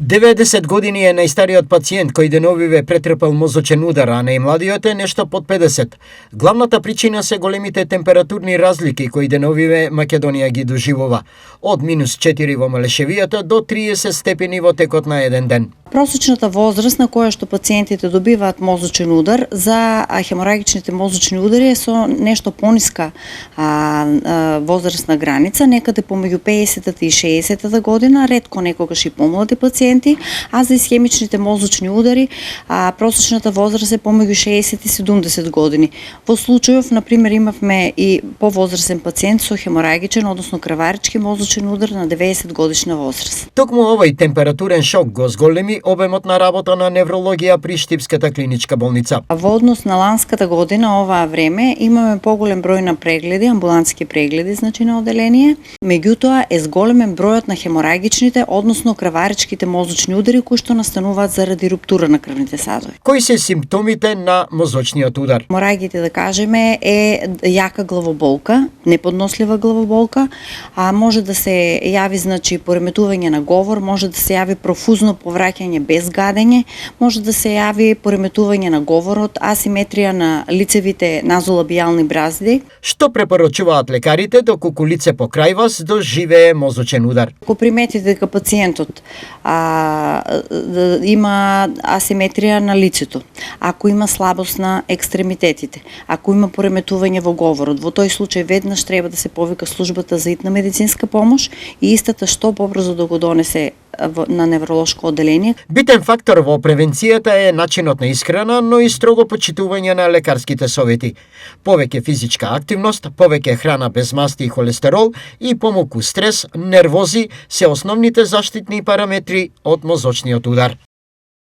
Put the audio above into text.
90 години е најстариот пациент кој деновиве претрпел мозочен удар, а најмладиот е нешто под 50. Главната причина се големите температурни разлики кои деновиве Македонија ги доживува, од -4 во Малешевијата до 30 степени во текот на еден ден. Просечната возраст на која што пациентите добиваат мозочен удар за хеморагичните мозочни удари е со нешто пониска возрастна граница, некаде помеѓу 50-та и 60-та година, ретко некогаш и помлади пациенти, а за исхемичните мозочни удари просечната возраст е помеѓу 60 и 70 години. Во случајов, например, имавме и повозрастен пациент со хеморагичен, односно крварички мозочен удар на 90 годишна возраст. Токму овој температурен шок го зголеми обемот на работа на неврологија при Штипската клиничка болница. Во однос на ланската година, оваа време, имаме поголем број на прегледи, амбулантски прегледи, значи на оделение. Меѓутоа е зголемен бројот на хеморагичните, односно крваричките мозочни удари кои што настануваат заради руптура на крвните садови. Кои се симптомите на мозочниот удар? Хеморагите, да кажеме, е јака главоболка, неподнослива главоболка, може да се јави, значи, пореметување на говор, може да се јави профузно повраќање без гадење, може да се јави пореметување на говорот, асиметрија на лицевите назолабијални бразди. Што препорачуваат лекарите доколку лице покрај вас доживее мозочен удар? Ако приметите дека пациентот има асиметрија на лицето, ако има слабост на екстремитетите, ако има пореметување во говорот, во тој случај веднаш треба да се повика службата за итна медицинска помош и истата што побрзо да го донесе на невролошко оделение. Битен фактор во превенцијата е начинот на исхрана, но и строго почитување на лекарските совети. Повеќе физичка активност, повеќе храна без масти и холестерол и помалку стрес, нервози се основните заштитни параметри од мозочниот удар.